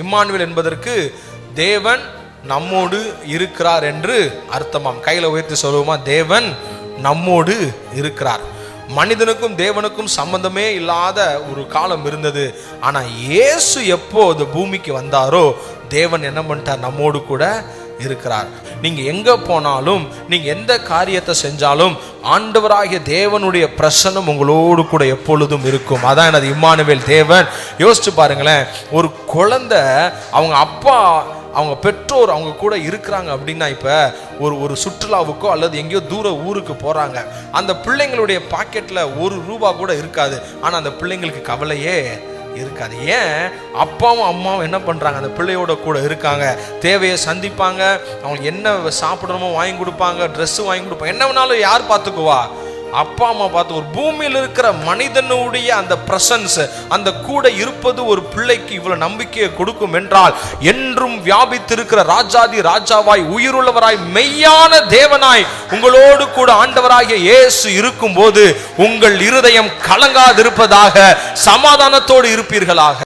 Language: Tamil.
இம்மானுவேல் என்பதற்கு தேவன் நம்மோடு இருக்கிறார் என்று அர்த்தமாம். கையில உயர்த்தி சொல்லுவோமா? தேவன் நம்மோடு இருக்கிறார். மனிதனுக்கும் தேவனுக்கும் சம்பந்தமே இல்லாத ஒரு காலம் இருந்தது. ஆனா இயேசு எப்போ இந்த பூமிக்கு வந்தாரோ தேவன் என்ன பண்ணிட்டார்? நம்மோடு கூட இருக்கிறார். நீங்க எங்க போனாலும், நீங்க எந்த காரியத்தை செஞ்சாலும் ஆண்டவராகிய தேவனுடைய பிரசன்னம் உங்களோடு கூட எப்பொழுதும் இருக்கும். அதான் எனது இம்மானுவேல் தேவன். யோசிச்சு பாருங்களேன், ஒரு குழந்தை அவங்க அப்பா அவங்க பெற்றோர் அவங்க கூட இருக்கிறாங்க அப்படின்னா, இப்போ ஒரு சுற்றுலாவுக்கோ அல்லது எங்கேயோ தூர ஊருக்கு போகிறாங்க, அந்த பிள்ளைங்களுடைய பாக்கெட்டில் ₹1 கூட இருக்காது. ஆனால் அந்த பிள்ளைங்களுக்கு கவலையே இருக்காது. ஏன்? அப்பாவும் அம்மாவும் என்ன பண்ணுறாங்க? அந்த பிள்ளையோட கூட இருக்காங்க, தேவையை சந்திப்பாங்க, அவங்களுக்கு என்ன சாப்பிடணுமோ வாங்கி கொடுப்பாங்க, ட்ரெஸ்ஸு வாங்கி கொடுப்பாங்க. என்ன வேணாலும் யார் பார்த்துக்குவா? அப்பா அம்மா பார்த்து. ஒரு பூமியில் இருக்கிற மனிதனுடைய அந்த பிரசன்ஸ், அந்த கூட இருப்பது ஒரு பிள்ளைக்கு இவ்வளவு நம்பிக்கையை கொடுக்கும் என்றால், என்றும் வியாபித்திருக்கிற ராஜாதி ராஜாவாய் உயிருள்ளவராய் மெய்யான தேவனாய் உங்களோடு கூட ஆண்டவராகிய இயேசு இருக்கும் போது உங்கள் இருதயம் கலங்காதிருப்பதாக, சமாதானத்தோடு இருப்பீர்களாக.